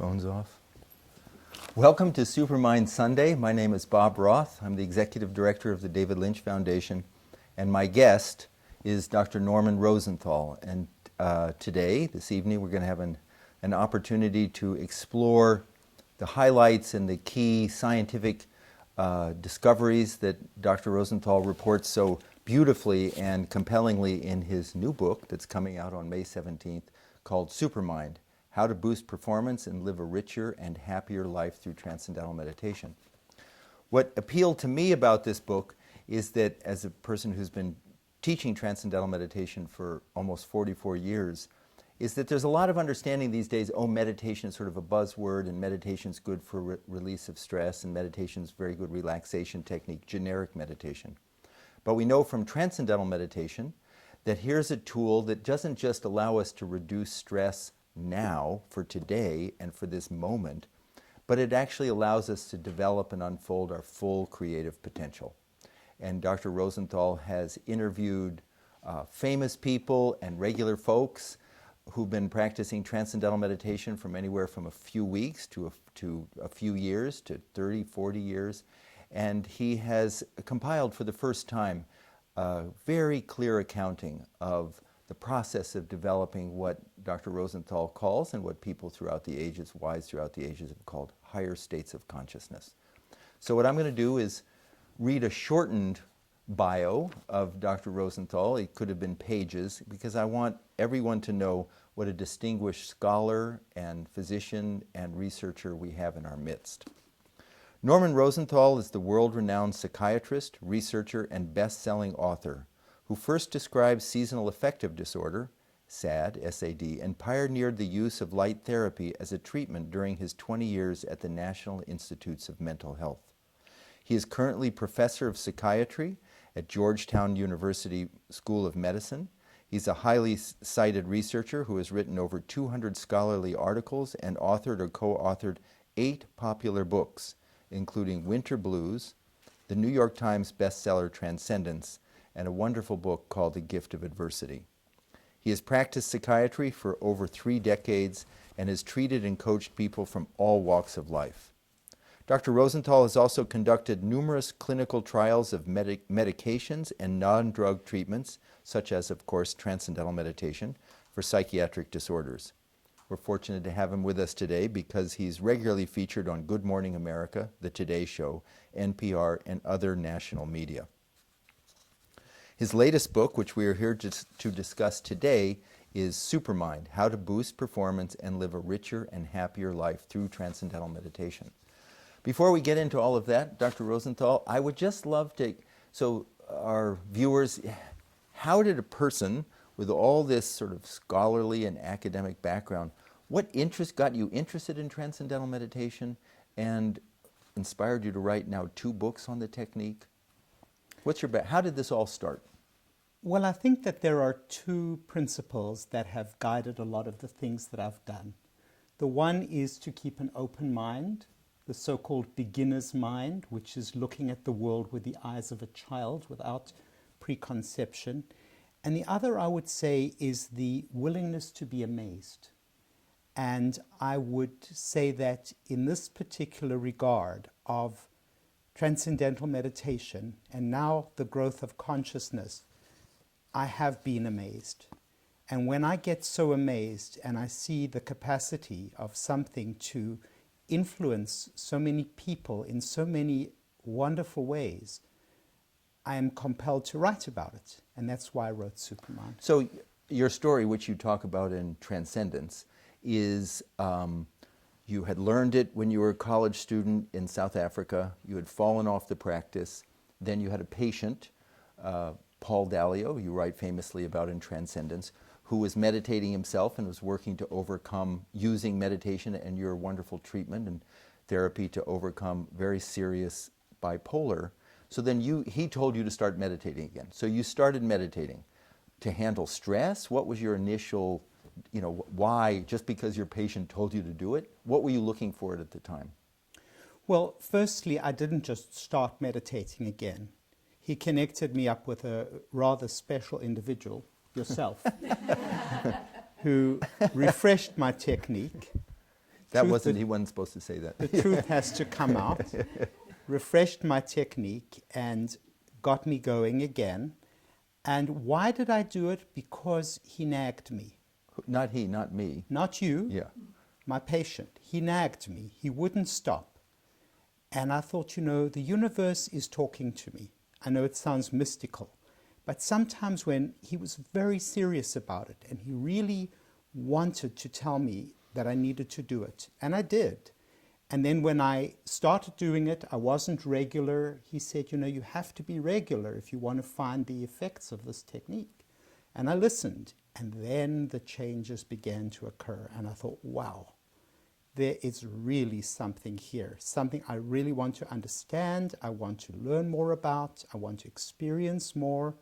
Phone's off. Welcome to Supermind Sunday. My name is Bob Roth. I'm the Executive Director of the David Lynch Foundation, and my guest is Dr. Norman Rosenthal. And today, this evening, we're going to have an opportunity to explore the highlights and the key scientific discoveries that Dr. Rosenthal reports so beautifully and compellingly in his new book that's coming out on May 17th called Supermind: How to Boost Performance and Live a Richer and Happier Life Through Transcendental Meditation. What appealed to me about this book is that as a person who's been teaching Transcendental Meditation for almost 44 years, is that there's a lot of understanding these days, meditation is sort of a buzzword, and meditation's good for release of stress, and meditation's very good relaxation technique, generic meditation. But we know from Transcendental Meditation that here's a tool that doesn't just allow us to reduce stress now, for today, and for this moment, but it actually allows us to develop and unfold our full creative potential. And Dr. Rosenthal has interviewed famous people and regular folks who've been practicing Transcendental Meditation from anywhere from a few weeks to a few years, to 30, 40 years. And he has compiled for the first time a very clear accounting of the process of developing what Dr. Rosenthal calls, and what people throughout the ages, wise throughout the ages, have called higher states of consciousness. So what I'm going to do is read a shortened bio of Dr. Rosenthal. It could have been pages, because I want everyone to know what a distinguished scholar and physician and researcher we have in our midst. Norman Rosenthal is the world-renowned psychiatrist, researcher, and best-selling author who first described seasonal affective disorder, SAD, S-A-D, and pioneered the use of light therapy as a treatment during his 20 years at the National Institutes of Mental Health. He is currently professor of psychiatry at Georgetown University School of Medicine. He's a highly cited researcher who has written over 200 scholarly articles and authored or co-authored 8 popular books, including Winter Blues, the New York Times bestseller Transcendence, and a wonderful book called The Gift of Adversity. He has practiced psychiatry for over 3 decades and has treated and coached people from all walks of life. Dr. Rosenthal has also conducted numerous clinical trials of medications and non-drug treatments, such as, of course, Transcendental Meditation, for psychiatric disorders. We're fortunate to have him with us today because he's regularly featured on Good Morning America, The Today Show, NPR, and other national media. His latest book, which we are here to discuss today, is Supermind: How to Boost Performance and Live a Richer and Happier Life Through Transcendental Meditation. Before we get into all of that, Dr. Rosenthal, I would just love to, so our viewers, how did a person with all this sort of scholarly and academic background, what interest got you interested in Transcendental Meditation and inspired you to write now 2 books on the technique? How did this all start? Well, I think that there are 2 principles that have guided a lot of the things that I've done. The one is to keep an open mind, the so-called beginner's mind, which is looking at the world with the eyes of a child without preconception. And the other, I would say, is the willingness to be amazed. And I would say that in this particular regard of Transcendental Meditation and now the growth of consciousness, I have been amazed. And when I get so amazed and I see the capacity of something to influence so many people in so many wonderful ways, I am compelled to write about it. And that's why I wrote Supermind. So your story, which you talk about in Transcendence, is you had learned it when you were a college student in South Africa. You had fallen off the practice. Then you had a patient, Paul Dalio, you write famously about in Transcendence, who was meditating himself and was working to overcome, using meditation and your wonderful treatment and therapy to overcome very serious bipolar. So then he told you to start meditating again. So you started meditating to handle stress. What was your initial, why, just because your patient told you to do it? What were you looking for at the time? Well, firstly, I didn't just start meditating again. He connected me up with a rather special individual, yourself, who refreshed my technique. he wasn't supposed to say that. The truth has to come out. Refreshed my technique and got me going again. And why did I do it? Because he nagged me. Not he, not me. Not you, Yeah. my patient. He nagged me. He wouldn't stop. And I thought, the universe is talking to me. I know it sounds mystical, but sometimes when he was very serious about it and he really wanted to tell me that I needed to do it, and I did. And then when I started doing it, I wasn't regular. He said, you have to be regular if you want to find the effects of this technique. And I listened, and then the changes began to occur. And I thought, wow, there is really something here, something I really want to understand, I want to learn more about, I want to experience more.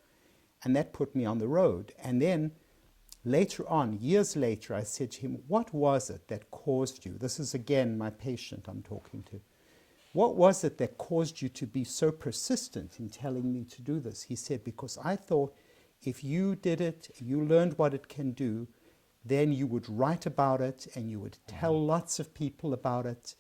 And that put me on the road. And then later on, years later, I said to him, what was it that caused you? This is again my patient I'm talking to. What was it that caused you to be so persistent in telling me to do this? He said, because I thought if you did it, you learned what it can do, then you would write about it and you would tell lots of people about it,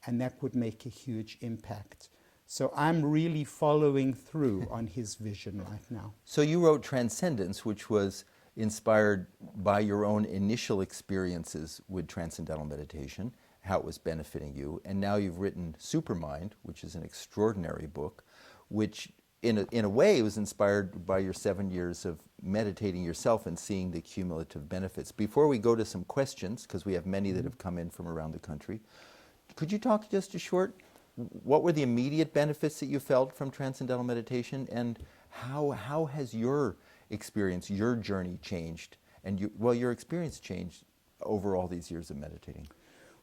and that would make a huge impact. So I'm really following through on his vision right now. So you wrote Transcendence, which was inspired by your own initial experiences with transcendental meditation, how it was benefiting you, and now you've written Supermind, which is an extraordinary book, which in a way was inspired by your 7 years of meditating yourself and seeing the cumulative benefits. Before we go to some questions, because we have many that have come in from around the country, could you talk just a short, what were the immediate benefits that you felt from transcendental meditation, and how has your experience, your journey changed, and your experience changed over all these years of meditating?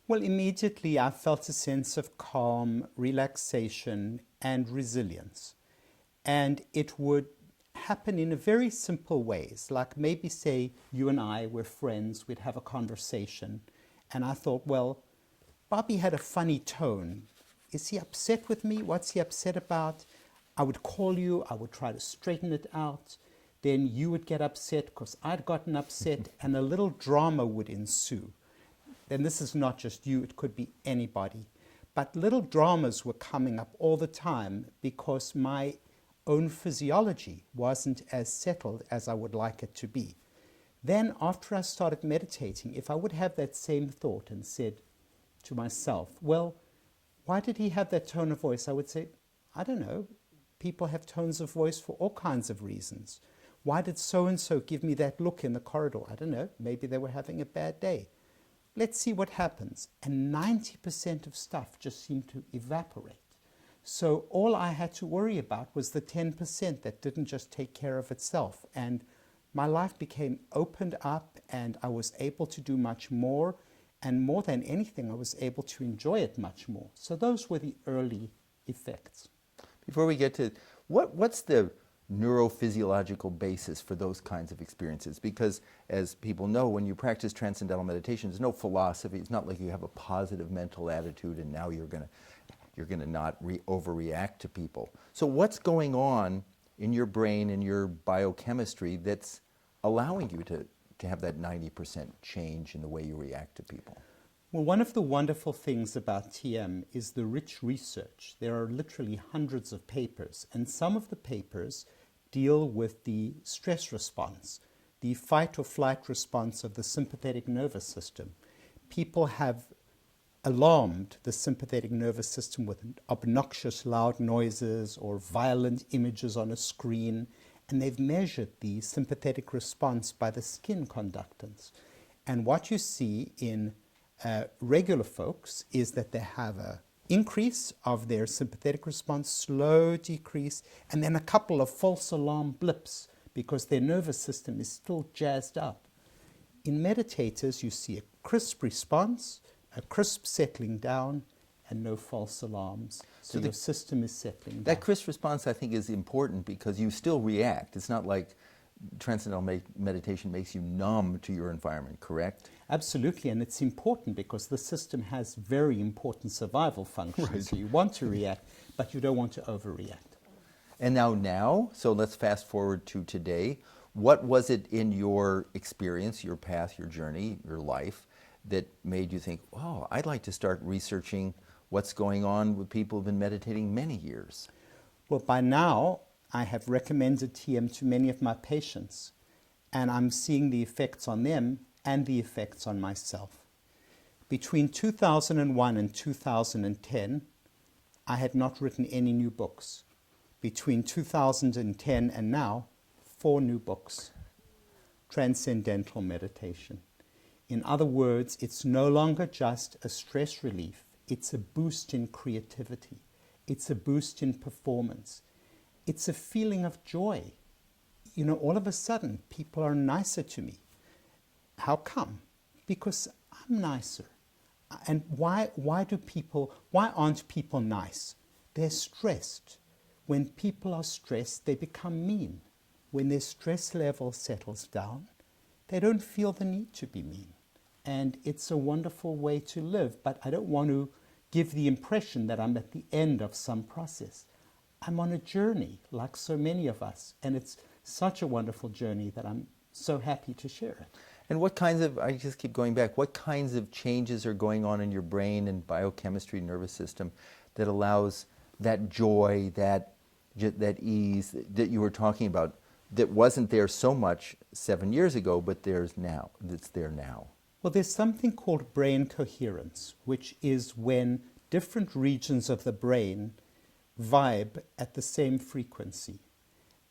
Well, immediately I felt a sense of calm, relaxation, and resilience. And it would happen in a very simple ways, like maybe say you and I were friends, we'd have a conversation, and I thought, well, Bobby had a funny tone. Is he upset with me? What's he upset about? I would call you, I would try to straighten it out. Then you would get upset because I'd gotten upset, and a little drama would ensue. Then this is not just you, it could be anybody. But little dramas were coming up all the time because my own physiology wasn't as settled as I would like it to be. Then after I started meditating, if I would have that same thought and said to myself, well, why did he have that tone of voice? I would say, I don't know. People have tones of voice for all kinds of reasons. Why did so-and-so give me that look in the corridor? I don't know. Maybe they were having a bad day. Let's see what happens. And 90% of stuff just seemed to evaporate. So all I had to worry about was the 10% that didn't just take care of itself. And my life became opened up, and I was able to do much more. And more than anything, I was able to enjoy it much more. So those were the early effects. Before we get to, what's the neurophysiological basis for those kinds of experiences? Because as people know, when you practice transcendental meditation, there's no philosophy. It's not like you have a positive mental attitude and now you're going to not overreact to people. So what's going on in your brain and your biochemistry that's allowing you to have that 90% change in the way you react to people? Well, one of the wonderful things about TM is the rich research. There are literally hundreds of papers, and some of the papers deal with the stress response, the fight or flight response of the sympathetic nervous system. People have alarmed the sympathetic nervous system with obnoxious loud noises or violent images on a screen, and they've measured the sympathetic response by the skin conductance. And what you see in regular folks is that they have an increase of their sympathetic response, slow decrease, and then a couple of false alarm blips because their nervous system is still jazzed up. In meditators, you see a crisp response, a crisp settling down, and no false alarms. So your system is settling down. That crisp response, I think, is important because you still react. It's not like transcendental meditation makes you numb to your environment, correct? Absolutely, and it's important because the system has very important survival functions. Right. So you want to react, but you don't want to overreact. And now, so let's fast forward to today. What was it in your experience, your path, your journey, your life, that made you think, oh, I'd like to start researching what's going on with people who've been meditating many years? Well, by now, I have recommended TM to many of my patients, and I'm seeing the effects on them and the effects on myself. Between 2001 and 2010, I had not written any new books. Between 2010 and now, 4 new books. Transcendental meditation. In other words, it's no longer just a stress relief. It's a boost in creativity. It's a boost in performance. It's a feeling of joy. You know, all of a sudden, people are nicer to me. How come? Because I'm nicer. And why aren't people nice? They're stressed. When people are stressed, they become mean. When their stress level settles down, they don't feel the need to be mean. And it's a wonderful way to live, but I don't want to give the impression that I'm at the end of some process. I'm on a journey, like so many of us, and it's such a wonderful journey that I'm so happy to share it. And what kinds of, I just keep going back, what kinds of changes are going on in your brain and biochemistry, nervous system that allows that joy, that ease that you were talking about, that wasn't there so much 7 years ago, but that's there now? Well, there's something called brain coherence, which is when different regions of the brain vibe at the same frequency.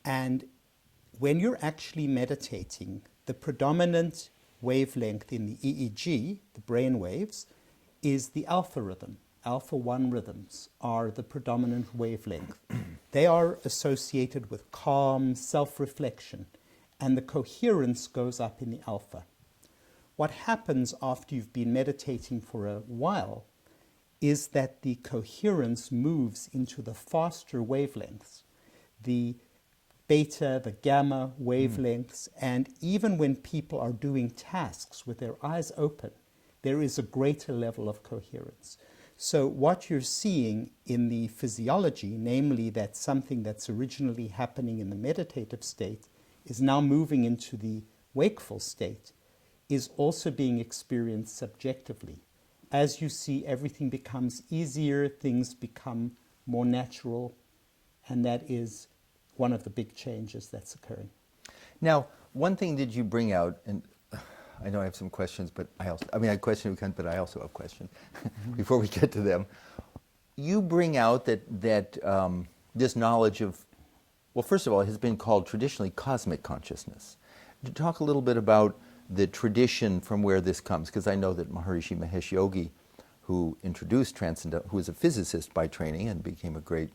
And when you're actually meditating, the predominant wavelength in the EEG, the brain waves, is the alpha rhythm. Alpha 1 rhythms are the predominant wavelength. They are associated with calm, self-reflection, and the coherence goes up in the alpha. What happens after you've been meditating for a while is that the coherence moves into the faster wavelengths, the beta, the gamma wavelengths, and even when people are doing tasks with their eyes open, there is a greater level of coherence. So what you're seeing in the physiology, namely that something that's originally happening in the meditative state is now moving into the wakeful state, is also being experienced subjectively. As you see, everything becomes easier, things become more natural, and that is one of the big changes that's occurring. Now, one thing that you bring out, and I know I have some questions, but I have questions, but I also have questions before we get to them. You bring out that this knowledge of, well, first of all, it has been called traditionally cosmic consciousness. To talk a little bit about the tradition from where this comes, because I know that Maharishi Mahesh Yogi, who introduced transcendental, who was a physicist by training and became a great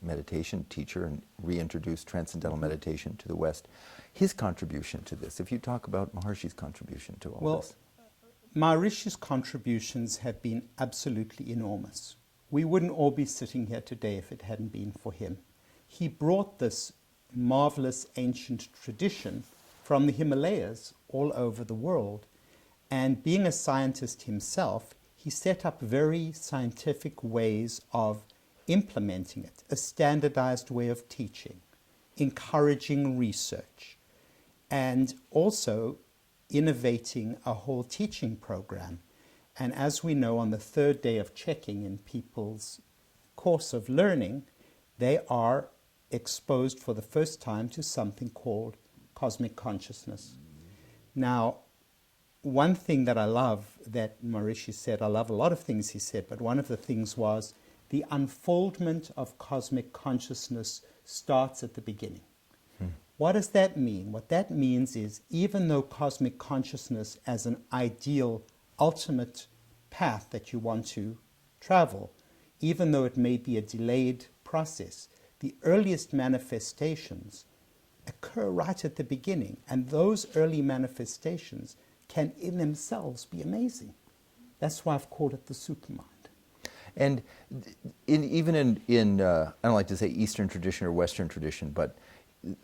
meditation teacher and reintroduced transcendental meditation to the West, his contribution to this. If you talk about Maharishi's contribution to all this. Maharishi's contributions have been absolutely enormous. We wouldn't all be sitting here today if it hadn't been for him. He brought this marvelous ancient tradition from the Himalayas all over the world, and being a scientist himself, he set up very scientific ways of implementing it, a standardized way of teaching, encouraging research, and also innovating a whole teaching program. And as we know, on the third day of checking in people's course of learning, they are exposed for the first time to something called cosmic consciousness. Now, one thing that I love that Maharishi said, I love a lot of things he said, but one of the things was the unfoldment of cosmic consciousness starts at the beginning. What does that mean? What that means is, even though cosmic consciousness as an ideal, ultimate path that you want to travel, even though it may be a delayed process, the earliest manifestations occur right at the beginning, and those early manifestations can in themselves be amazing. That's why I've called it the supermind. And even in I don't like to say Eastern tradition or Western tradition, but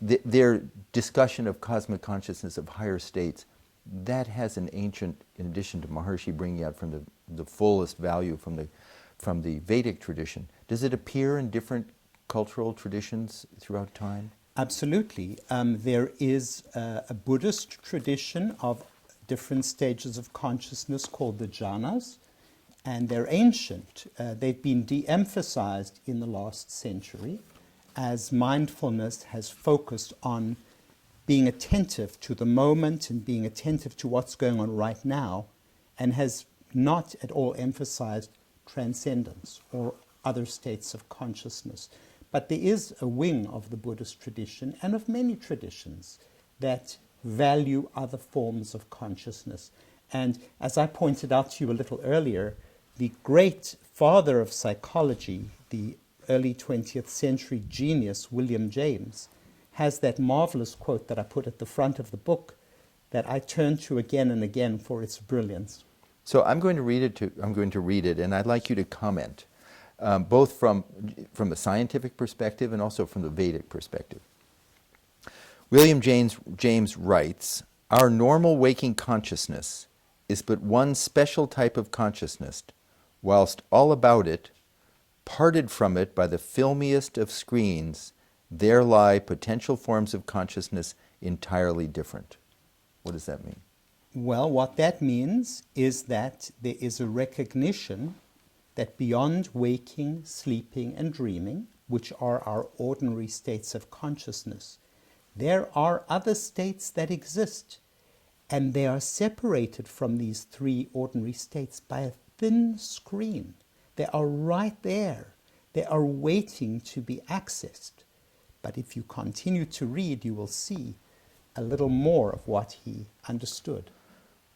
their discussion of cosmic consciousness of higher states, that has an ancient, in addition to Maharishi bringing out from the fullest value from the Vedic tradition, does it appear in different cultural traditions throughout time? Absolutely. There is a Buddhist tradition of different stages of consciousness called the jhanas, and they're ancient. They've been de-emphasized in the last century as mindfulness has focused on being attentive to the moment and being attentive to what's going on right now, and has not at all emphasized transcendence or other states of consciousness. But there is a wing of the Buddhist tradition, and of many traditions, that value other forms of consciousness. And as I pointed out to you a little earlier, the great father of psychology, the early 20th century genius, William James, has that marvelous quote that I put at the front of the book that I turn to again and again for its brilliance. So I'm going to read it, and I'd like you to comment, both from the scientific perspective and also from the Vedic perspective. William James writes, "Our normal waking consciousness is but one special type of consciousness, whilst all about it, parted from it by the filmiest of screens, there lie potential forms of consciousness entirely different." What does that mean? Well, what that means is that there is a recognition that beyond waking, sleeping, and dreaming, which are our ordinary states of consciousness, there are other states that exist, and they are separated from these three ordinary states by a thin screen. They are right there. They are waiting to be accessed. But if you continue to read, you will see a little more of what he understood.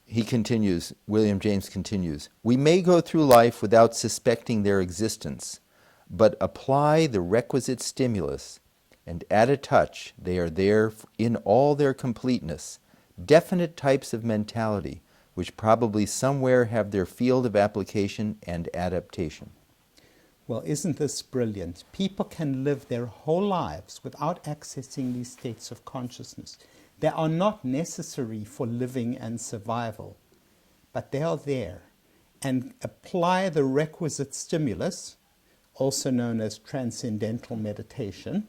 He continues, William James continues, "We may go through life without suspecting their existence, but apply the requisite stimulus, and at a touch they are there in all their completeness, definite types of mentality, which probably somewhere have their field of application and adaptation." Well, isn't this brilliant? People can live their whole lives without accessing these states of consciousness. They are not necessary for living and survival, but they are there. And apply the requisite stimulus, also known as transcendental meditation.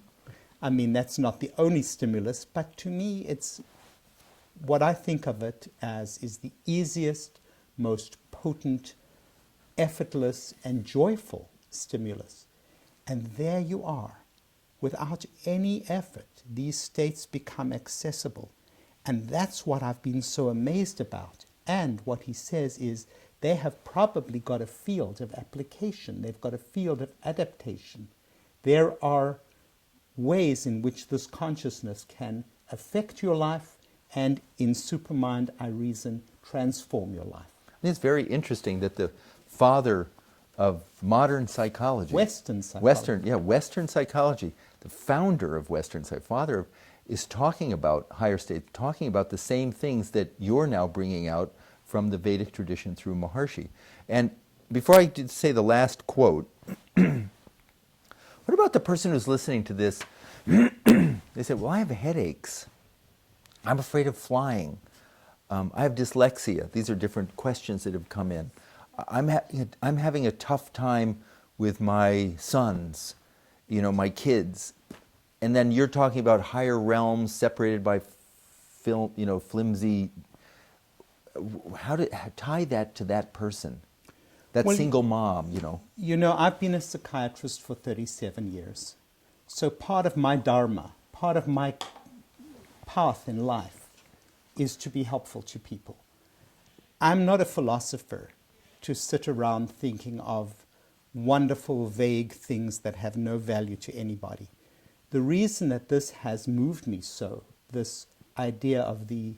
I mean, that's not the only stimulus, but to me, it's what I think of it as is the easiest, most potent, effortless, and joyful stimulus. And there you are. Without any effort, these states become accessible. And that's what I've been so amazed about. And what he says is they have probably got a field of application. They've got a field of adaptation. There are ways in which this consciousness can affect your life and, in Supermind, I reason, transform your life. And it's very interesting that the father of modern psychology, Western psychology. Western psychology, the founder of Western psychology, is talking about higher states, talking about the same things that you're now bringing out from the Vedic tradition through Maharishi. And before I say the last quote, what about the person who's listening to this? They said, well, I have headaches. I'm afraid of flying. I have dyslexia. These are different questions that have come in. I'm having a tough time with my sons, my kids. And then you're talking about higher realms separated by flimsy. How to tie that to that person, that single mom, I've been a psychiatrist for 37 years. So part of my dharma, part of my path in life is to be helpful to people. I'm not a philosopher to sit around thinking of wonderful, vague things that have no value to anybody. The reason that this has moved me so, this idea of the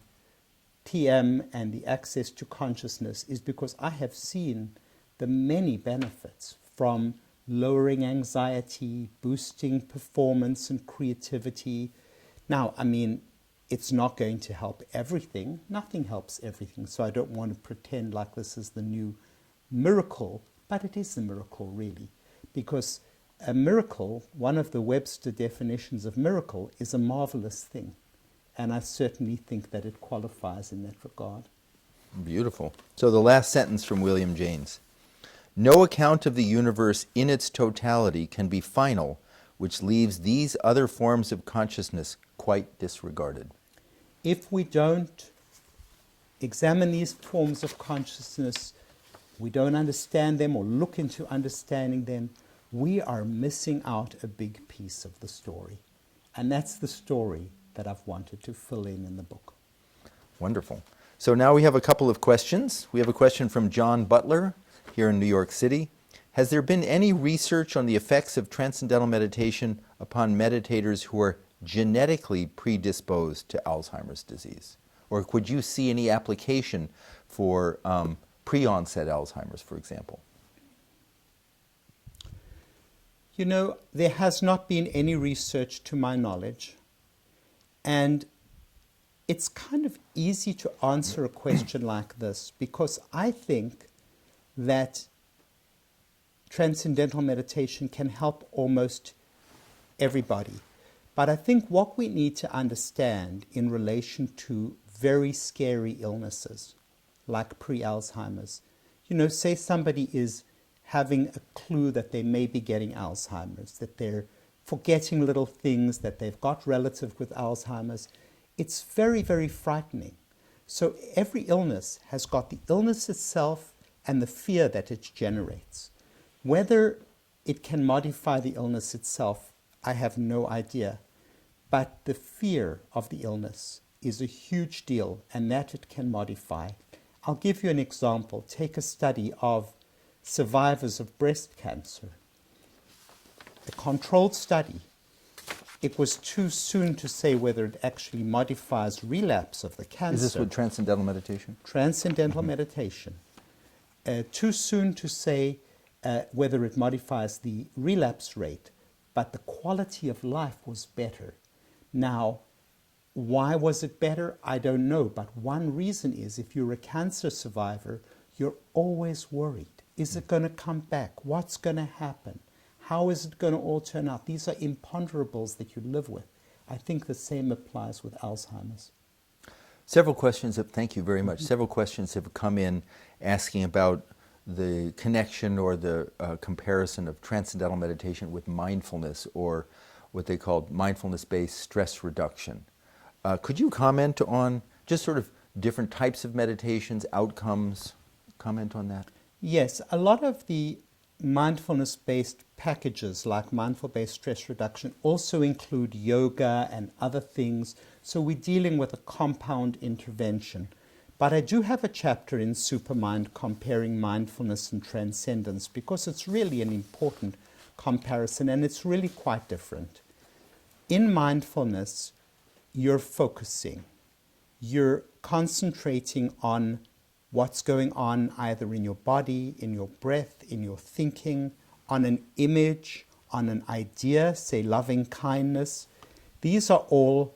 TM and the access to consciousness, is because I have seen the many benefits from lowering anxiety, boosting performance and creativity. Now, it's not going to help everything. Nothing helps everything. So I don't want to pretend like this is the new miracle, but it is a miracle, really. Because a miracle, one of the Webster definitions of miracle, is a marvelous thing. And I certainly think that it qualifies in that regard. Beautiful. So the last sentence from William James. "No account of the universe in its totality can be final, which leaves these other forms of consciousness quite disregarded." If we don't examine these forms of consciousness, we don't understand them or look into understanding them, we are missing out a big piece of the story. And that's the story that I've wanted to fill in the book. Wonderful. So now we have a couple of questions. We have a question from John Butler here in New York City. Has there been any research on the effects of transcendental meditation upon meditators who are genetically predisposed to Alzheimer's disease? Or could you see any application for pre-onset Alzheimer's, for example? You know, there has not been any research to my knowledge, and it's kind of easy to answer a question like this because I think that transcendental meditation can help almost everybody. But I think what we need to understand in relation to very scary illnesses, like pre-Alzheimer's, you know, say somebody is having a clue that they may be getting Alzheimer's, that they're forgetting little things, that they've got relatives with Alzheimer's, it's very, very frightening. So every illness has got the illness itself and the fear that it generates. Whether it can modify the illness itself, I have no idea. But the fear of the illness is a huge deal, and that it can modify. I'll give you an example. Take a study of survivors of breast cancer. A controlled study. It was too soon to say whether it actually modifies relapse of the cancer. Is this with transcendental meditation? Transcendental meditation. Too soon to say whether it modifies the relapse rate, but the quality of life was better. Now, why was it better? I don't know, but one reason is if you're a cancer survivor, you're always worried. Is it going to come back? What's going to happen? How is it going to all turn out? These are imponderables that you live with. I think the same applies with Alzheimer's. Several questions, thank you very much. Several questions have come in asking about the connection or the comparison of transcendental meditation with mindfulness, or what they call mindfulness-based stress reduction. Could you comment on just sort of different types of meditations, outcomes? Comment on that? Yes, a lot of the mindfulness-based packages like mindful-based stress reduction also include yoga and other things, so we're dealing with a compound intervention. But I do have a chapter in Supermind comparing mindfulness and transcendence because it's really an important comparison and it's really quite different. In mindfulness, you're focusing, you're concentrating on what's going on either in your body, in your breath, in your thinking, on an image, on an idea, say loving kindness. These are all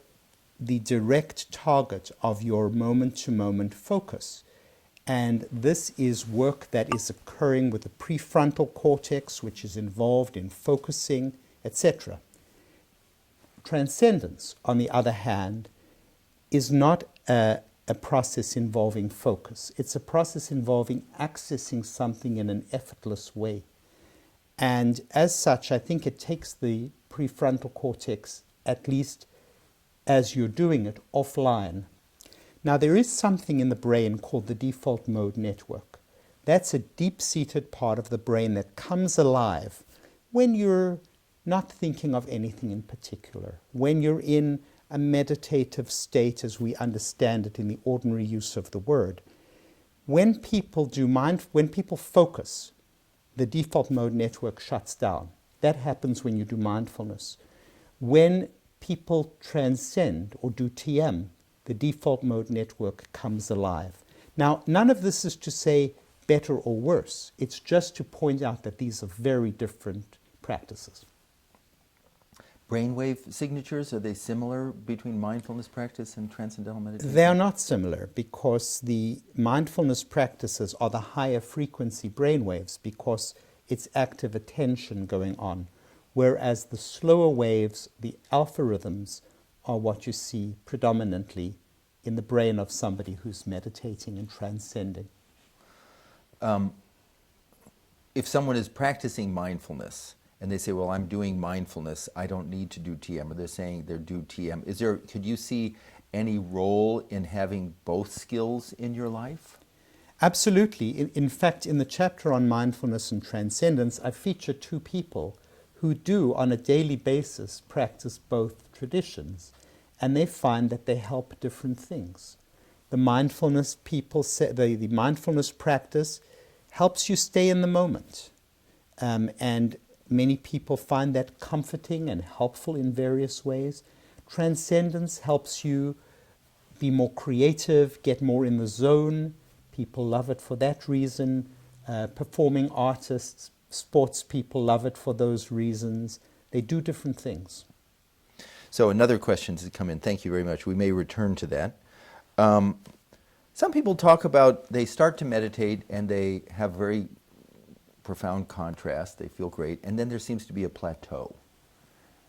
the direct target of your moment-to-moment focus. And this is work that is occurring with the prefrontal cortex, which is involved in focusing, etc. Transcendence, on the other hand, is not a process involving focus. It's a process involving accessing something in an effortless way. And as such, I think it takes the prefrontal cortex, at least as you're doing it, offline. Now, there is something in the brain called the default mode network. That's a deep-seated part of the brain that comes alive when you're not thinking of anything in particular, when you're in a meditative state as we understand it in the ordinary use of the word. When people focus, the default mode network shuts down. That happens when you do mindfulness. When people transcend or do TM, the default mode network comes alive. Now, none of this is to say better or worse. It's just to point out that these are very different practices. Brainwave signatures, are they similar between mindfulness practice and transcendental meditation? They are not similar because the mindfulness practices are the higher frequency brainwaves because it's active attention going on, whereas the slower waves, the alpha rhythms, are what you see predominantly in the brain of somebody who's meditating and transcending. If someone is practicing mindfulness and they say, well, I'm doing mindfulness, I don't need to do TM, or they're saying they do TM, could you see any role in having both skills in your life? Absolutely. In fact, in the chapter on mindfulness and transcendence, I feature two people who do, on a daily basis, practice both traditions, and they find that they help different things. The mindfulness people say, the mindfulness practice helps you stay in the moment, and many people find that comforting and helpful in various ways. Transcendence helps you be more creative, get more in the zone. People love it for that reason. Performing artists, sports people love it for those reasons. They do different things. So another question has come in. Thank you very much. We may return to that. Some people talk about they start to meditate and they have very profound contrast. They feel great. And then there seems to be a plateau.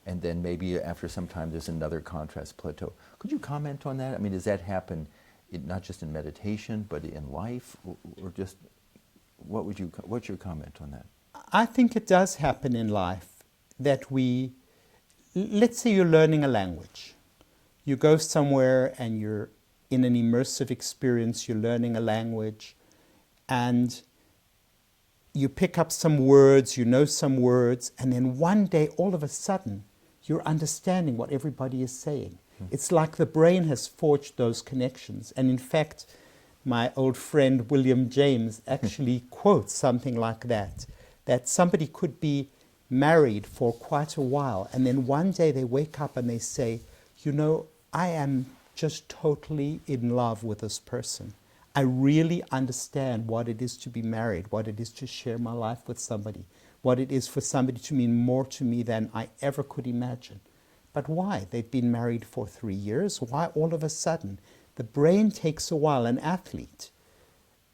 And then maybe after some time there's another contrast plateau. Could you comment on that? I mean, does that happen not just in meditation, but in life? Or just, what's your comment on that? I think it does happen in life that let's say you're learning a language. You go somewhere and you're in an immersive experience, you're learning a language, and you pick up some words, you know some words, and then one day, all of a sudden, you're understanding what everybody is saying. It's like the brain has forged those connections. And in fact, my old friend William James actually quotes something like that somebody could be married for quite a while, and then one day they wake up and they say, you know, I am just totally in love with this person. I really understand what it is to be married, what it is to share my life with somebody, what it is for somebody to mean more to me than I ever could imagine. But why? They've been married for 3 years. Why all of a sudden? The brain takes a while. An athlete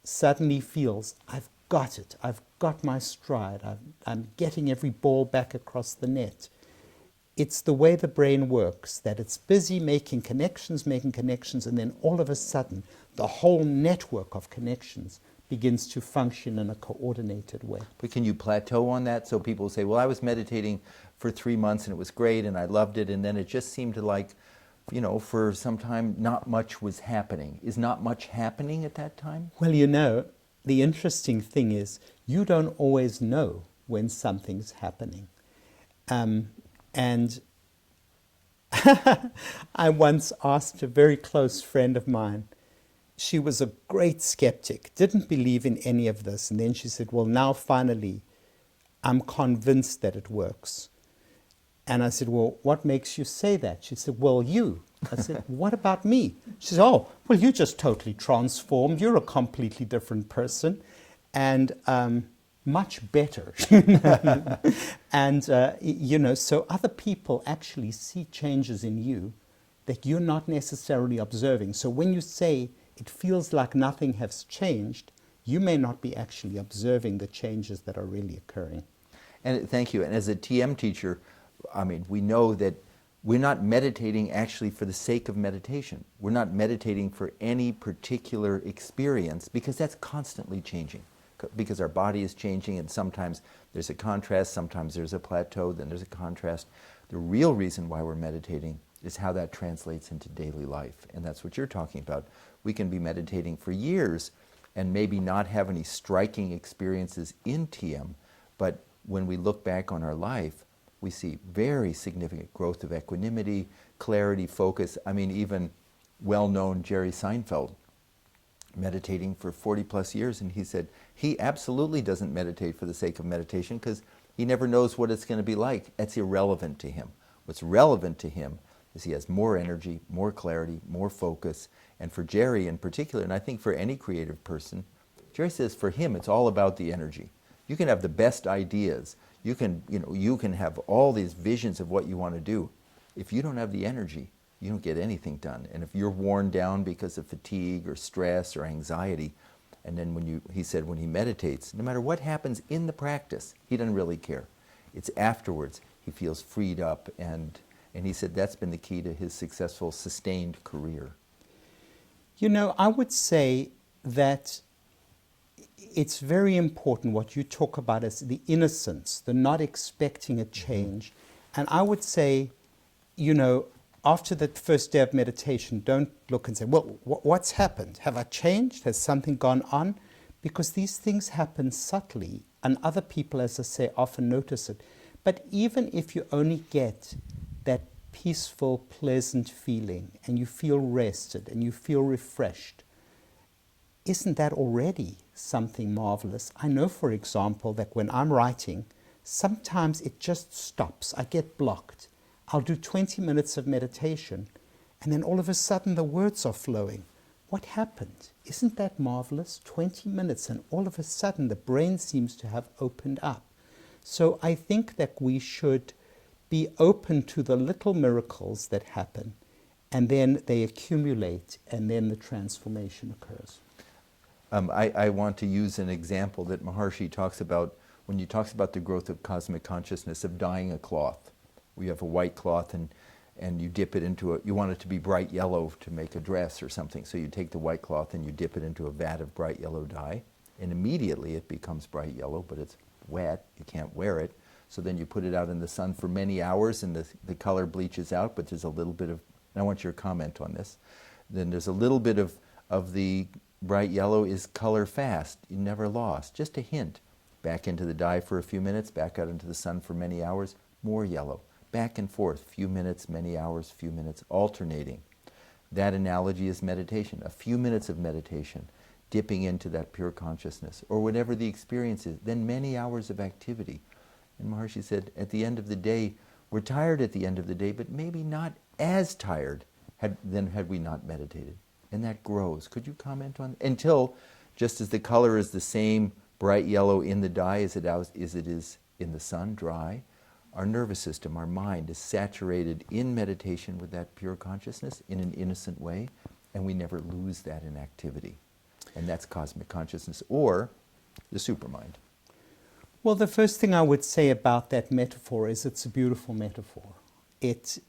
suddenly feels, I've got it. I've got my stride. I'm getting every ball back across the net. It's the way the brain works, that it's busy making connections, and then all of a sudden, the whole network of connections begins to function in a coordinated way. But can you plateau on that? So people say, well, I was meditating for 3 months and it was great and I loved it, and then it just seemed to, like, you know, for some time not much was happening. Is not much happening at that time? Well, you know, the interesting thing is you don't always know when something's happening. And I once asked a very close friend of mine, she was a great skeptic, didn't believe in any of this. And then she said, well, now finally, I'm convinced that it works. And I said, well, what makes you say that? She said, well, you. I said, what about me? She said, oh, well, you just totally transformed. You're a completely different person. And much better. And, you know, so other people actually see changes in you that you're not necessarily observing. So when you say it feels like nothing has changed, you may not be actually observing the changes that are really occurring. And thank you. And as a TM teacher, I mean, we know that we're not meditating actually for the sake of meditation. We're not meditating for any particular experience, because that's constantly changing. Because our body is changing, and sometimes there's a contrast, sometimes there's a plateau, then there's a contrast. The real reason why we're meditating is how that translates into daily life. And that's what you're talking about. We can be meditating for years and maybe not have any striking experiences in TM, but when we look back on our life, we see very significant growth of equanimity, clarity, focus. I mean, even well-known Jerry Seinfeld, meditating for 40 plus years, and he said he absolutely doesn't meditate for the sake of meditation because he never knows what it's going to be like. That's irrelevant to him. What's relevant to him is he has more energy, more clarity, more focus. And for Jerry in particular, and I think for any creative person, Jerry says for him it's all about the energy. You can have the best ideas. You can have all these visions of what you want to do. If you don't have the energy, you don't get anything done. And if you're worn down because of fatigue or stress or anxiety, and then he said when he meditates, no matter what happens in the practice, he doesn't really care. It's afterwards he feels freed up, and he said that's been the key to his successful, sustained career. You know, I would say that it's very important what you talk about as the innocence, the not expecting a change. And I would say, you know, after the first day of meditation, don't look and say, well, what's happened? Have I changed? Has something gone on? Because these things happen subtly, and other people, as I say, often notice it. But even if you only get that peaceful, pleasant feeling, and you feel rested, and you feel refreshed, isn't that already something marvelous? I know, for example, that when I'm writing, sometimes it just stops. I get blocked. I'll do 20 minutes of meditation, and then all of a sudden the words are flowing. What happened? Isn't that marvelous? 20 minutes, and all of a sudden the brain seems to have opened up. So I think that we should be open to the little miracles that happen, and then they accumulate, and then the transformation occurs. I want to use an example that Maharishi talks about when he talks about the growth of cosmic consciousness, of dyeing a cloth. We have a white cloth and you dip it into you want it to be bright yellow to make a dress or something. So you take the white cloth and you dip it into a vat of bright yellow dye, and immediately it becomes bright yellow, but it's wet, you can't wear it. So then you put it out in the sun for many hours and the color bleaches out, but there's a little bit of, and I want your comment on this, then there's a little bit of the bright yellow is color fast, you never lost, just a hint. Back into the dye for a few minutes, back out into the sun for many hours, more yellow. Back and forth, few minutes, many hours, few minutes, alternating. That analogy is meditation. A few minutes of meditation, dipping into that pure consciousness, or whatever the experience is, then many hours of activity. And Maharishi said, at the end of the day, we're tired at the end of the day, but maybe not as tired had we not meditated. And that grows. Could you comment on that? Until, just as the color is the same bright yellow in the dye as it is in the sun, dry, our nervous system, our mind is saturated in meditation with that pure consciousness in an innocent way, and we never lose that in activity. And that's cosmic consciousness, or the supermind. Well, the first thing I would say about that metaphor is it's a beautiful metaphor. It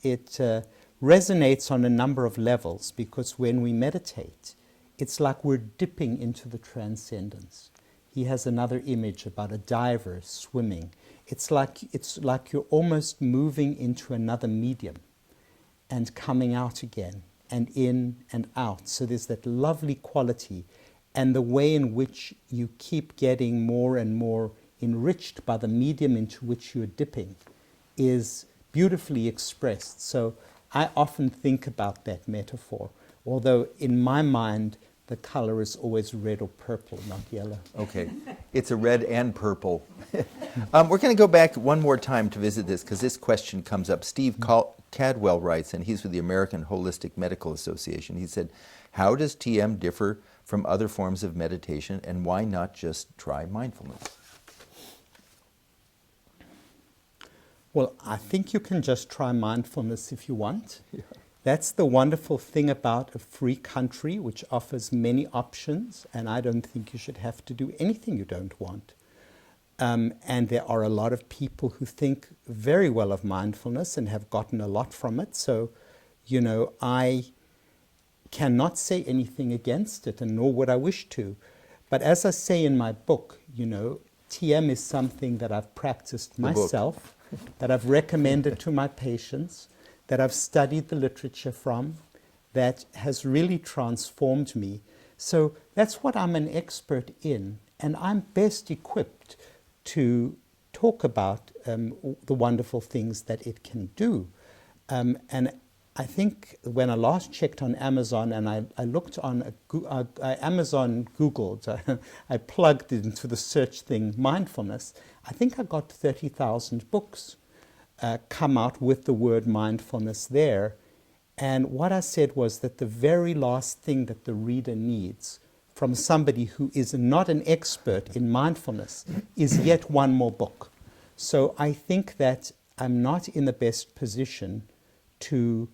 resonates on a number of levels, because when we meditate, it's like we're dipping into the transcendence. He has another image about a diver swimming. It's like you're almost moving into another medium and coming out again, and in and out. So there's that lovely quality, and the way in which you keep getting more and more enriched by the medium into which you're dipping is beautifully expressed. So I often think about that metaphor, although in my mind the color is always red or purple, not yellow. Okay, it's a red and purple. We're going to go back one more time to visit this, because this question comes up. Steve Cadwell writes, and he's with the American Holistic Medical Association. He said, how does TM differ from other forms of meditation, and why not just try mindfulness? Well, I think you can just try mindfulness if you want. Yeah. That's the wonderful thing about a free country, which offers many options, and I don't think you should have to do anything you don't want. And there are a lot of people who think very well of mindfulness and have gotten a lot from it. So, I cannot say anything against it, and nor would I wish to. But as I say in my book, TM is something that I've practiced myself, that I've recommended to my patients, that I've studied the literature from, that has really transformed me. So that's what I'm an expert in, and I'm best equipped to talk about the wonderful things that it can do. And I think when I last checked on Amazon, and I looked on Amazon Googled, I plugged into the search thing mindfulness, I think I got 30,000 books come out with the word mindfulness there. And what I said was that the very last thing that the reader needs from somebody who is not an expert in mindfulness is yet one more book. So I think that I'm not in the best position to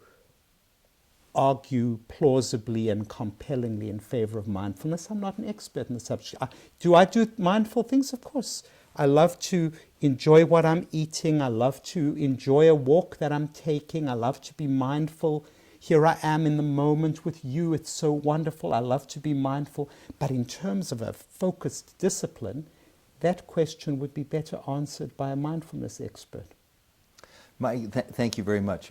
argue plausibly and compellingly in favor of mindfulness. I'm not an expert in the subject. Do I do mindful things? Of course. I love to enjoy what I'm eating. I love to enjoy a walk that I'm taking. I love to be mindful. Here I am in the moment with you. It's so wonderful. I love to be mindful. But in terms of a focused discipline, that question would be better answered by a mindfulness expert. Thank you very much.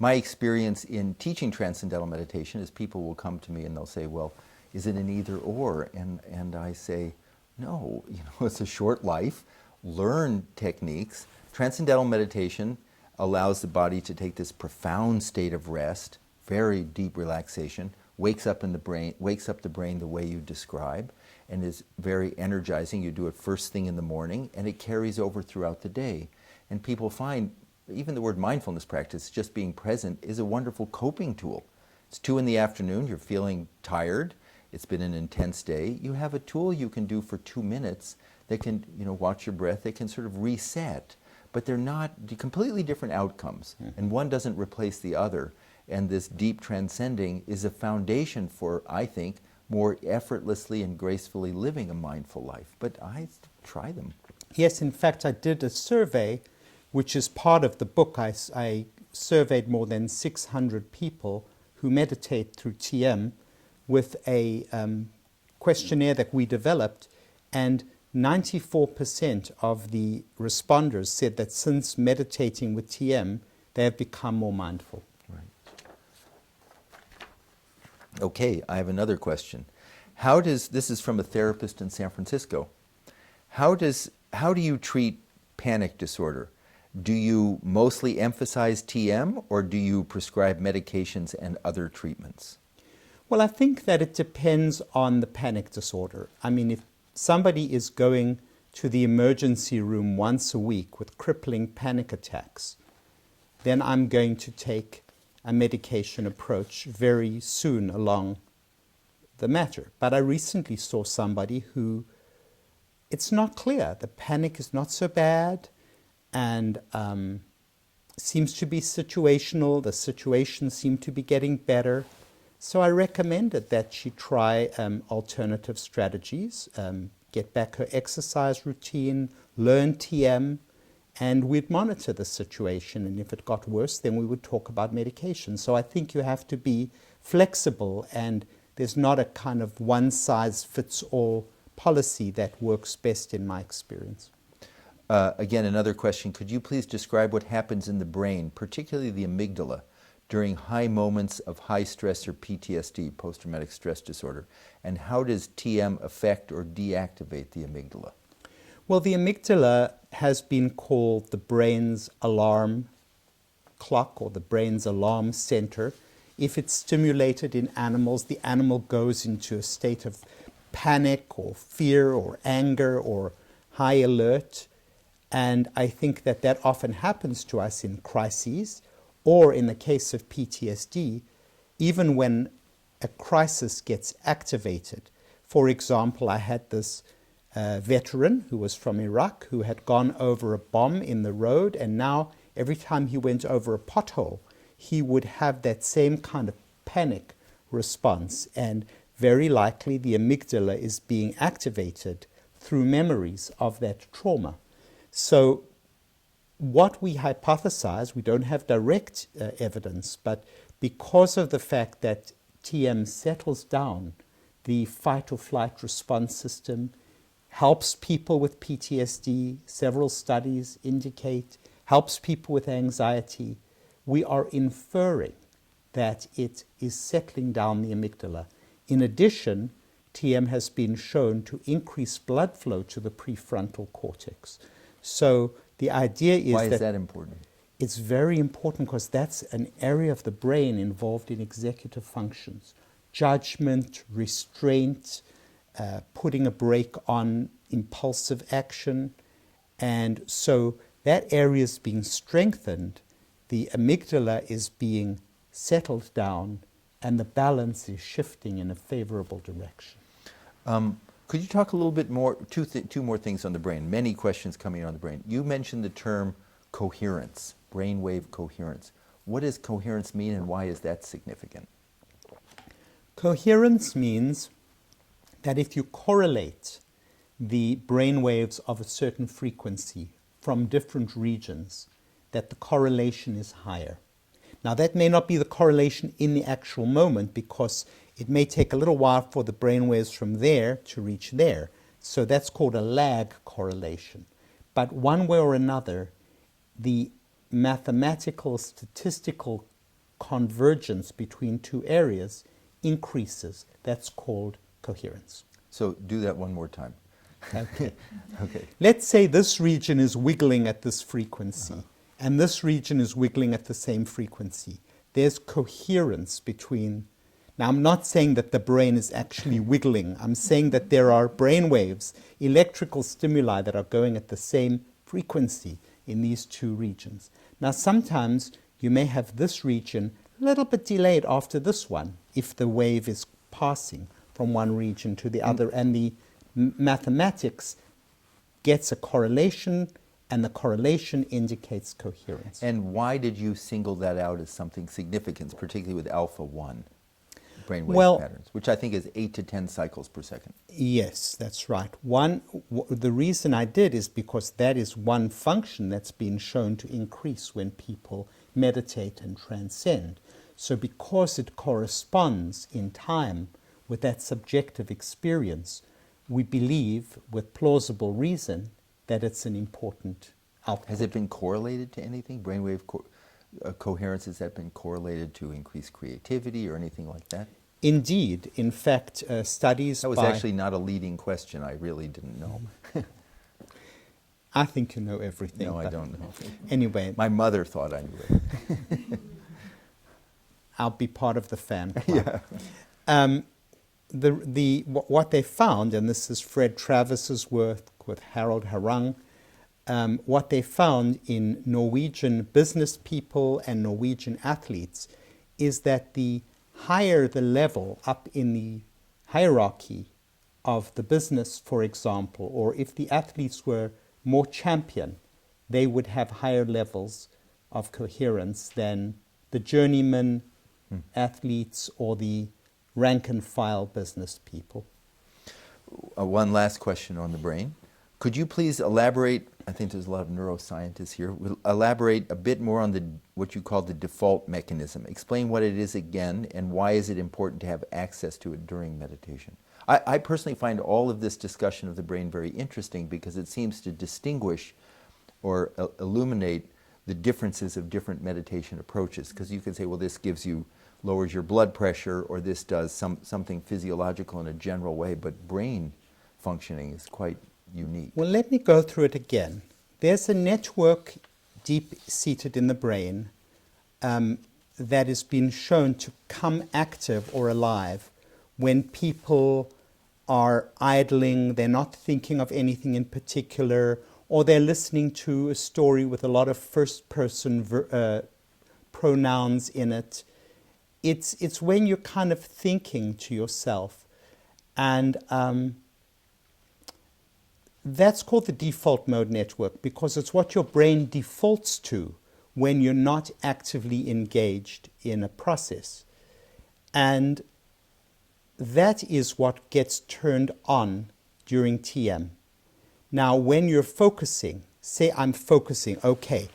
My experience in teaching transcendental meditation is people will come to me and they'll say, well, is it an either or? And I say, no, it's a short life. Learn techniques. Transcendental meditation allows the body to take this profound state of rest, very deep relaxation, wakes up the brain the way you describe, and is very energizing. You do it first thing in the morning, and it carries over throughout the day. And people find even the word mindfulness practice, just being present, is a wonderful coping tool. It's 2 p.m, you're feeling tired, it's been an intense day. You have a tool you can do for 2 minutes that can, watch your breath, that can sort of reset. But they're not completely different outcomes, and one doesn't replace the other. And this deep transcending is a foundation for, I think, more effortlessly and gracefully living a mindful life. But I try them. Yes, in fact, I did a survey, which is part of the book. I surveyed more than 600 people who meditate through TM with a questionnaire that we developed, and 94% of the responders said that since meditating with TM, they have become more mindful. Right. Okay, I have another question. This is from a therapist in San Francisco. How do you treat panic disorder? Do you mostly emphasize TM, or do you prescribe medications and other treatments? Well, I think that it depends on the panic disorder. I mean, if somebody is going to the emergency room once a week with crippling panic attacks, then I'm going to take a medication approach very soon along the matter. But I recently saw somebody who, it's not clear. The panic is not so bad and seems to be situational. The situation seemed to be getting better. So I recommended that she try alternative strategies, get back her exercise routine, learn TM, and we'd monitor the situation. And if it got worse, then we would talk about medication. So I think you have to be flexible, and there's not a kind of one-size-fits-all policy that works best in my experience. Again, another question. Could you please describe what happens in the brain, particularly the amygdala, during high moments of high stress or PTSD, post-traumatic stress disorder? And how does TM affect or deactivate the amygdala? Well, the amygdala has been called the brain's alarm clock, or the brain's alarm center. If it's stimulated in animals, the animal goes into a state of panic or fear or anger or high alert. And I think that that often happens to us in crises, or in the case of PTSD, even when a crisis gets activated. For example, I had this veteran who was from Iraq who had gone over a bomb in the road, and now every time he went over a pothole, he would have that same kind of panic response, and very likely the amygdala is being activated through memories of that trauma. So what we hypothesize, we don't have direct evidence, but because of the fact that TM settles down the fight or flight response system, helps people with PTSD, several studies indicate, helps people with anxiety, we are inferring that it is settling down the amygdala. In addition, TM has been shown to increase blood flow to the prefrontal cortex. So the idea is Why is that important? It's very important because that's an area of the brain involved in executive functions. Judgment, restraint, putting a brake on impulsive action. And so that area is being strengthened, the amygdala is being settled down, and the balance is shifting in a favorable direction. Could you talk a little bit more, two more things on the brain? Many questions coming on the brain. You mentioned the term coherence, brainwave coherence. What does coherence mean, and why is that significant? Coherence means that if you correlate the brain waves of a certain frequency from different regions, that the correlation is higher. Now, that may not be the correlation in the actual moment, because it may take a little while for the brain waves from there to reach there. So that's called a lag correlation. But one way or another, the mathematical, statistical convergence between two areas increases. That's called coherence. So do that one more time. Okay. Okay. Let's say this region is wiggling at this frequency, and this region is wiggling at the same frequency. There's coherence between. Now, I'm not saying that the brain is actually wiggling. I'm saying that there are brain waves, electrical stimuli that are going at the same frequency in these two regions. Now, sometimes you may have this region a little bit delayed after this one if the wave is passing from one region to the other, and the mathematics gets a correlation, and the correlation indicates coherence. And why did you single that out as something significant, particularly with alpha 1 brainwave Well, patterns, which I think is 8 to 10 cycles per second? Yes, that's right. The reason I did is because that is one function that's been shown to increase when people meditate and transcend. So because it corresponds in time with that subjective experience, we believe with plausible reason that it's an important output. Has it been correlated to anything? Brainwave coherence, has that been correlated to increased creativity or anything like that? Indeed. In fact, studies That was by... actually not a leading question. I really didn't know. I think you know everything. No, I but don't know. Anyway, My mother thought I knew it. I'll be part of the fan club. What they found, and this is Fred Travis's work with Harold Harung, what they found in Norwegian business people and Norwegian athletes is that the higher the level up in the hierarchy of the business, for example, or if the athletes were more champion, they would have higher levels of coherence than the journeyman athletes or the rank and file business people. One last question on the brain. Could you please elaborate, I think there's a lot of neuroscientists here, elaborate a bit more on what you call the default mechanism. Explain what it is again, and why is it important to have access to it during meditation? I personally find all of this discussion of the brain very interesting because it seems to distinguish or illuminate the differences of different meditation approaches. Because you can say, well, this lowers your blood pressure, or this does something physiological in a general way, but brain functioning is quite unique. Well, let me go through it again. There's a network deep-seated in the brain that has been shown to come active or alive when people are idling, they're not thinking of anything in particular, or they're listening to a story with a lot of first-person pronouns in it. It's when you're kind of thinking to yourself, and that's called the default mode network because it's what your brain defaults to when you're not actively engaged in a process. And that is what gets turned on during TM. Now, when you're focusing, say I'm focusing, okay,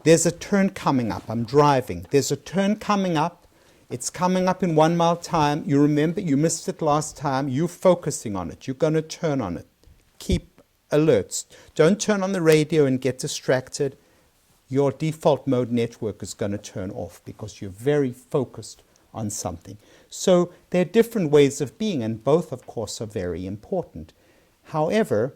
there's a turn coming up, I'm driving, there's a turn coming up, it's coming up in 1 mile time, you remember you missed it last time, you're focusing on it, you're going to turn on it. Keep alerts. Don't turn on the radio and get distracted. Your default mode network is going to turn off because you're very focused on something. So there are different ways of being, and both, of course, are very important. However,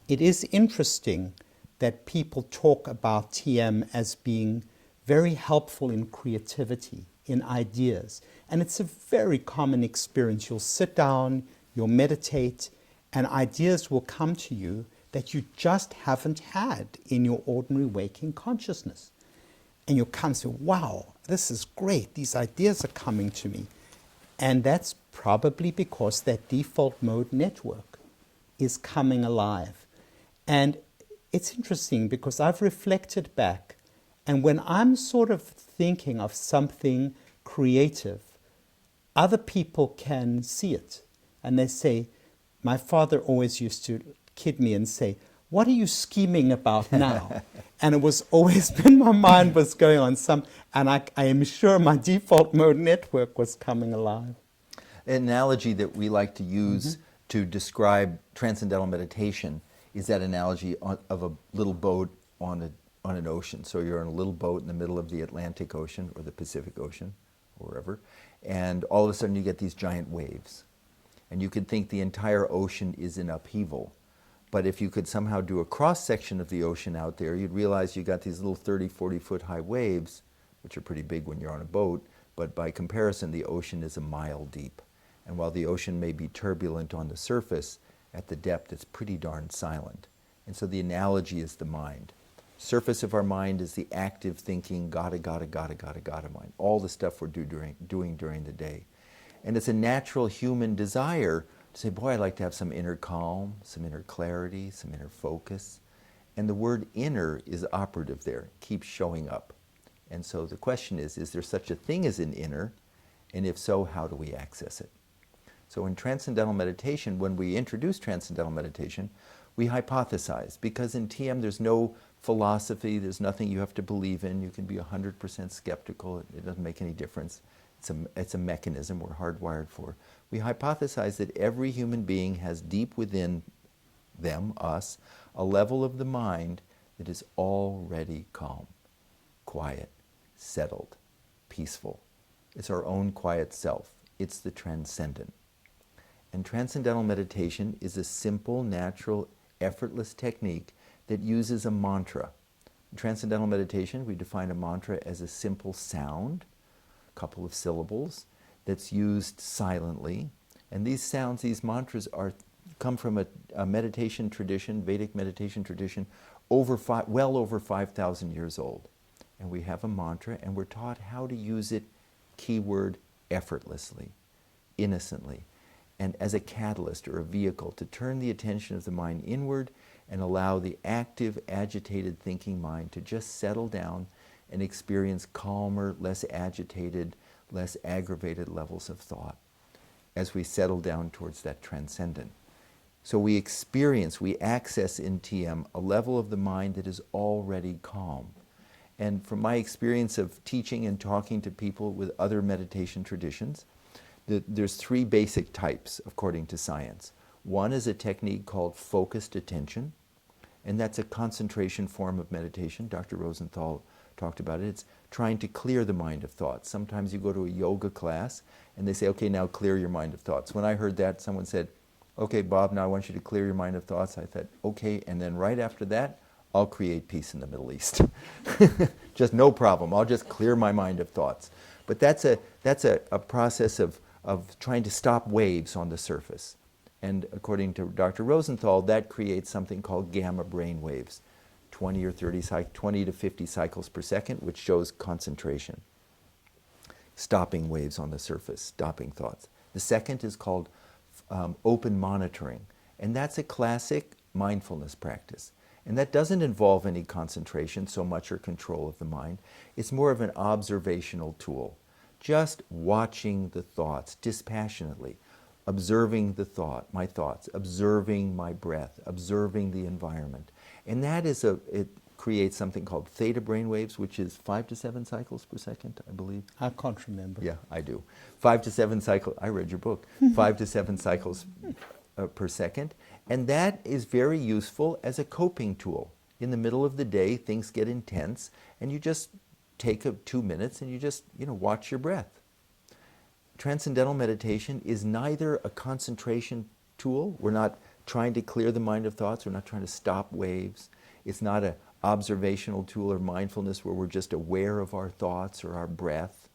it is interesting that people talk about TM as being very helpful in creativity, in ideas. And it's a very common experience. You'll sit down, you'll meditate, and ideas will come to you that you just haven't had in your ordinary waking consciousness. And you'll come and say, wow, this is great. These ideas are coming to me. And that's probably because that default mode network is coming alive. And it's interesting because I've reflected back, and when I'm sort of thinking of something creative, other people can see it. And they say, my father always used to kid me and say, what are you scheming about now? And it was always when my mind was going on and I am sure my default mode network was coming alive. An analogy that we like to use to describe transcendental meditation is that analogy of a little boat on on an ocean. So you're on a little boat in the middle of the Atlantic Ocean or the Pacific Ocean or wherever, and all of a sudden you get these giant waves. And you could think the entire ocean is in upheaval. But if you could somehow do a cross-section of the ocean out there, you'd realize you got these little 30, 40-foot high waves, which are pretty big when you're on a boat, but by comparison, the ocean is a mile deep. And while the ocean may be turbulent on the surface, at the depth it's pretty darn silent. And so the analogy is the mind. Surface of our mind is the active thinking, gotta mind. All the stuff we're doing during the day. And it's a natural human desire to say, boy, I'd like to have some inner calm, some inner clarity, some inner focus. And the word inner is operative there, keeps showing up. And so the question is there such a thing as an inner? And if so, how do we access it? So in Transcendental Meditation, when we introduce Transcendental Meditation, we hypothesize, because in TM there's no philosophy, there's nothing you have to believe in, you can be 100% skeptical, it doesn't make any difference. It's a mechanism we're hardwired for. We hypothesize that every human being has deep within them, us, a level of the mind that is already calm, quiet, settled, peaceful. It's our own quiet self. It's the transcendent. And Transcendental Meditation is a simple, natural, effortless technique that uses a mantra. In Transcendental Meditation, we define a mantra as a simple sound, couple of syllables, that's used silently. And these sounds, these mantras come from a meditation tradition, Vedic meditation tradition, well over 5,000 years old. And we have a mantra, and we're taught how to use it, keyword, effortlessly, innocently, and as a catalyst or a vehicle to turn the attention of the mind inward and allow the active, agitated thinking mind to just settle down and experience calmer, less agitated, less aggravated levels of thought as we settle down towards that transcendent. So we access in TM a level of the mind that is already calm. And from my experience of teaching and talking to people with other meditation traditions, there's three basic types according to science. One is a technique called focused attention, and that's a concentration form of meditation. Dr. Rosenthal talked about it. It's trying to clear the mind of thoughts. Sometimes you go to a yoga class and they say, okay, now clear your mind of thoughts. When I heard that, someone said, okay, Bob, now I want you to clear your mind of thoughts. I thought, okay, and then right after that, I'll create peace in the Middle East. Just no problem. I'll just clear my mind of thoughts. But that's a process of trying to stop waves on the surface. And according to Dr. Rosenthal, that creates something called gamma brain waves, 20 to 50 cycles per second, which shows concentration, stopping waves on the surface, stopping thoughts. The second is called open monitoring, and that's a classic mindfulness practice. And that doesn't involve any concentration so much or control of the mind. It's more of an observational tool, just watching the thoughts dispassionately, observing my thoughts, observing my breath, observing the environment. And that it creates something called theta brainwaves, which is 5 to 7 cycles per second, I believe. I can't remember. Yeah, I do. 5 to 7 cycles, I read your book, 5 to 7 cycles per second. And that is very useful as a coping tool. In the middle of the day, things get intense, and you just take 2 minutes and you just, watch your breath. Transcendental meditation is neither a concentration tool. We're not trying to clear the mind of thoughts. We're not trying to stop waves. It's not an observational tool or mindfulness where we're just aware of our thoughts or our breath,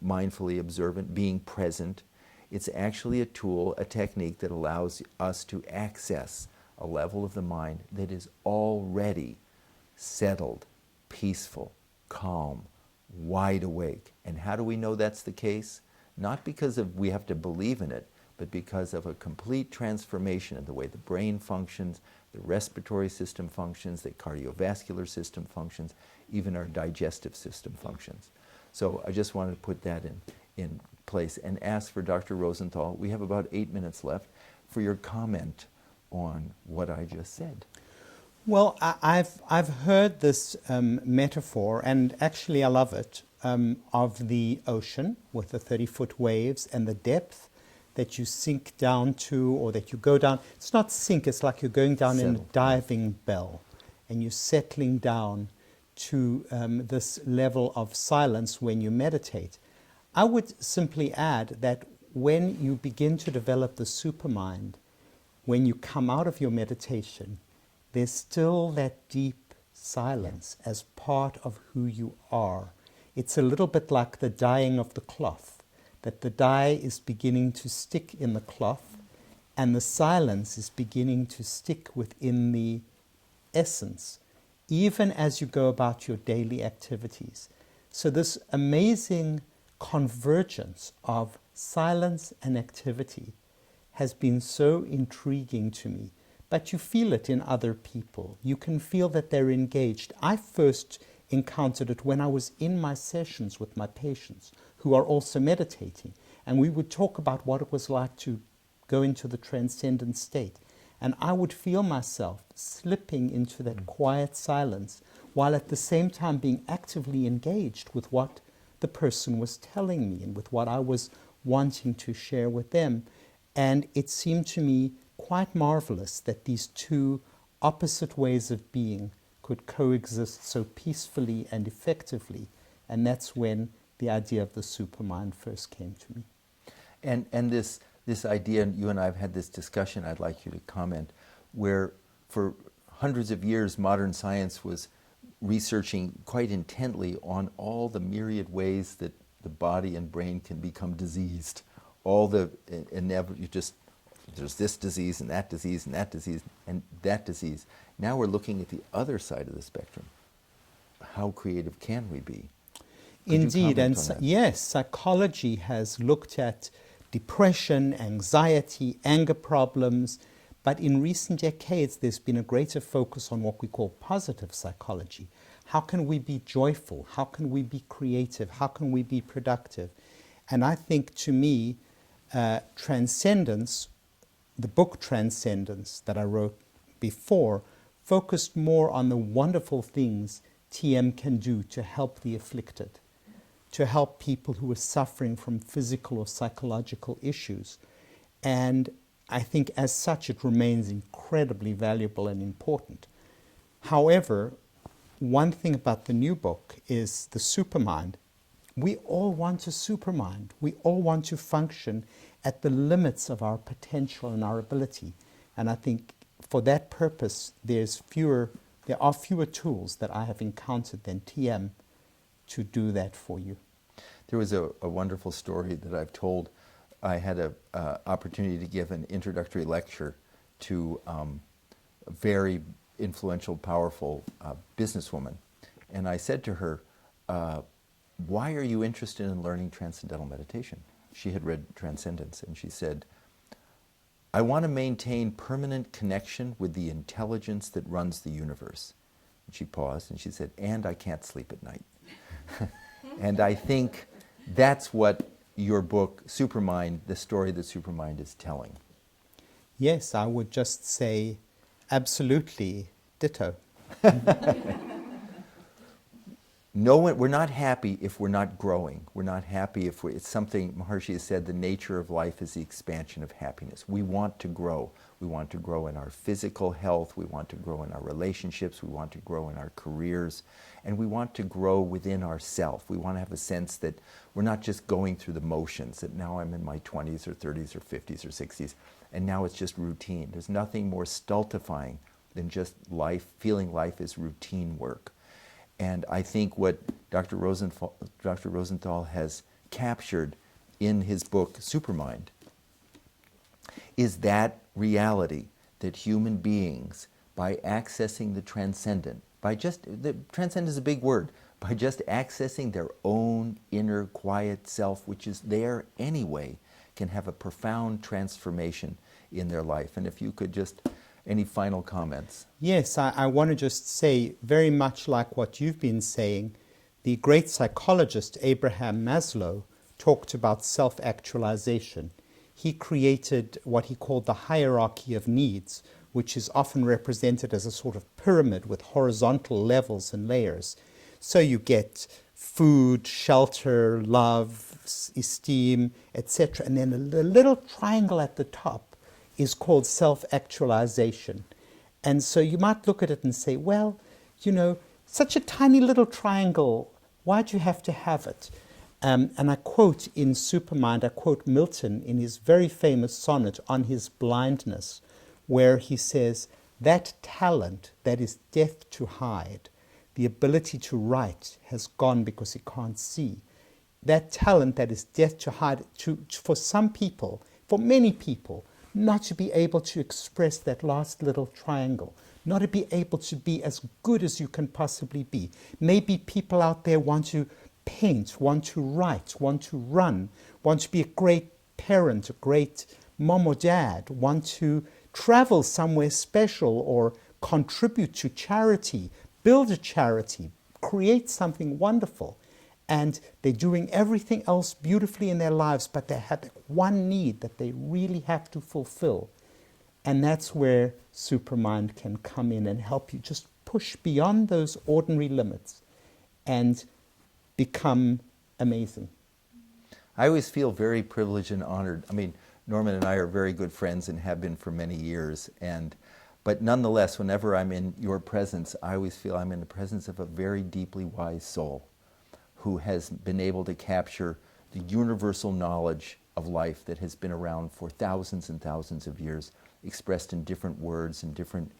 mindfully observant, being present. It's actually a tool, a technique that allows us to access a level of the mind that is already settled, peaceful, calm, wide awake. And how do we know that's the case? Not because we have to believe in it, but because of a complete transformation in the way the brain functions, the respiratory system functions, the cardiovascular system functions, even our digestive system functions. So I just wanted to put that in place and ask for Dr. Rosenthal, we have about 8 minutes left, for your comment on what I just said. Well, I've heard this metaphor, and actually I love it, of the ocean with the 30-foot waves and the depth that you sink down to, or that you go down. It's not sink, it's like you're going down in a diving bell, and you're settling down to this level of silence when you meditate. I would simply add that when you begin to develop the supermind, when you come out of your meditation, there's still that deep silence as part of who you are. It's a little bit like the dyeing of the cloth, that the dye is beginning to stick in the cloth and the silence is beginning to stick within the essence, even as you go about your daily activities. So this amazing convergence of silence and activity has been so intriguing to me. But you feel it in other people. You can feel that they're engaged. I first encountered it when I was in my sessions with my patients who are also meditating. And we would talk about what it was like to go into the transcendent state. And I would feel myself slipping into that quiet silence while at the same time being actively engaged with what the person was telling me and with what I was wanting to share with them. And it seemed to me quite marvelous that these two opposite ways of being could coexist so peacefully and effectively. And that's when the idea of the supermind first came to me. And this idea, and you and I have had this discussion, I'd like you to comment, where for hundreds of years modern science was researching quite intently on all the myriad ways that the body and brain can become diseased. All the there's this disease and that disease and that disease and that disease. Now we're looking at the other side of the spectrum. How creative can we be? Indeed, and yes, psychology has looked at depression, anxiety, anger problems, but in recent decades there's been a greater focus on what we call positive psychology. How can we be joyful? How can we be creative? How can we be productive? And I think, to me, Transcendence, the book Transcendence that I wrote before, focused more on the wonderful things TM can do to help the afflicted, to help people who are suffering from physical or psychological issues. And I think as such it remains incredibly valuable and important. However, one thing about the new book is the supermind. We all want a supermind. We all want to function at the limits of our potential and our ability. And I think for that purpose, there are fewer tools that I have encountered than TM to do that for you. There was a wonderful story that I've told. I had an opportunity to give an introductory lecture to a very influential, powerful businesswoman. And I said to her, why are you interested in learning transcendental meditation? She had read Transcendence, and she said, I want to maintain permanent connection with the intelligence that runs the universe. And she paused and she said, and I can't sleep at night. And I think that's what your book, Supermind, the story that Supermind is telling. Yes, I would just say absolutely ditto. We're not happy if we're not growing. We're not happy if it's something, Maharishi has said, the nature of life is the expansion of happiness. We want to grow. We want to grow in our physical health. We want to grow in our relationships. We want to grow in our careers. And we want to grow within ourselves. We want to have a sense that we're not just going through the motions, that now I'm in my 20s or 30s or 50s or 60s, and now it's just routine. There's nothing more stultifying than just life, feeling life is routine work. And I think what Dr. Rosenthal has captured in his book, Supermind, is that reality that human beings, by accessing the transcendent, transcendent is a big word, by just accessing their own inner quiet self, which is there anyway, can have a profound transformation in their life. And if you could just, any final comments? Yes, I want to just say, very much like what you've been saying, the great psychologist Abraham Maslow talked about self-actualization. He created what he called the hierarchy of needs, which is often represented as a sort of pyramid with horizontal levels and layers. So you get food, shelter, love, esteem, etc. And then the little triangle at the top is called self-actualization. And so you might look at it and say, well, such a tiny little triangle, why'd you have to have it? And I quote in Supermind, I quote Milton in his very famous sonnet on his blindness, where he says, that talent that is death to hide, the ability to write has gone because he can't see. That talent that is death to hide, for some people, for many people, not to be able to express that last little triangle, not to be able to be as good as you can possibly be. Maybe people out there want to paint, want to write, want to run, want to be a great parent, a great mom or dad, want to travel somewhere special or contribute to charity, build a charity, create something wonderful. And they're doing everything else beautifully in their lives, but they have one need that they really have to fulfill. And that's where Supermind can come in and help you just push beyond those ordinary limits and become amazing. I always feel very privileged and honored. I mean, Norman and I are very good friends and have been for many years. But nonetheless, whenever I'm in your presence, I always feel I'm in the presence of a very deeply wise soul who has been able to capture the universal knowledge of life that has been around for thousands and thousands of years, expressed in different words and different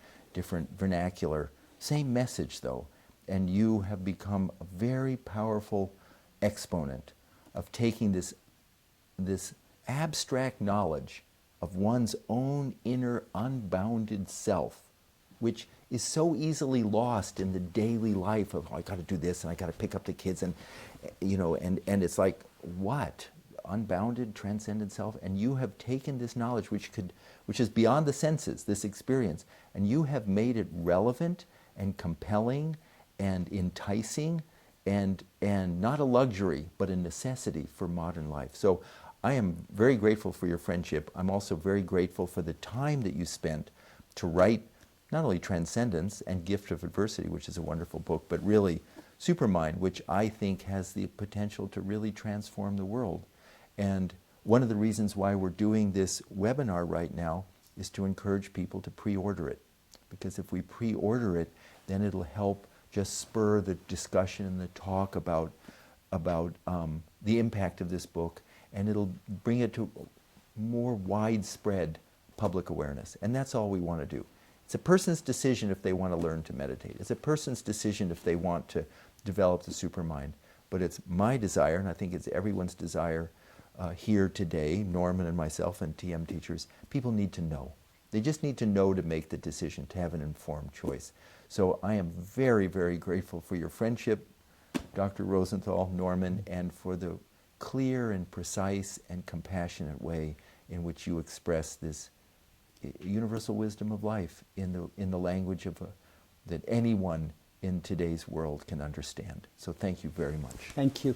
vernacular. Same message, though. And you have become a very powerful exponent of taking this abstract knowledge of one's own inner unbounded self, which is so easily lost in the daily life of, oh, I got to do this and I got to pick up the kids and it's like, what? Unbounded, transcendent self? And you have taken this knowledge which is beyond the senses, this experience, and you have made it relevant and compelling and enticing and not a luxury, but a necessity for modern life. So I am very grateful for your friendship. I'm also very grateful for the time that you spent to write not only Transcendence and Gift of Adversity, which is a wonderful book, but really Supermind, which I think has the potential to really transform the world. And one of the reasons why we're doing this webinar right now is to encourage people to pre-order it. Because if we pre-order it, then it'll help just spur the discussion and the talk about the impact of this book, and it'll bring it to more widespread public awareness. And that's all we want to do. It's a person's decision if they want to learn to meditate. It's a person's decision if they want to develop the Supermind. But it's my desire, and I think it's everyone's desire here today, Norman and myself and TM teachers, people need to know. They just need to know to make the decision, to have an informed choice. So I am very, very grateful for your friendship, Dr. Rosenthal, Norman, and for the clear and precise and compassionate way in which you express this universal wisdom of life in the language of that anyone in today's world can understand. So thank you very much. Thank you.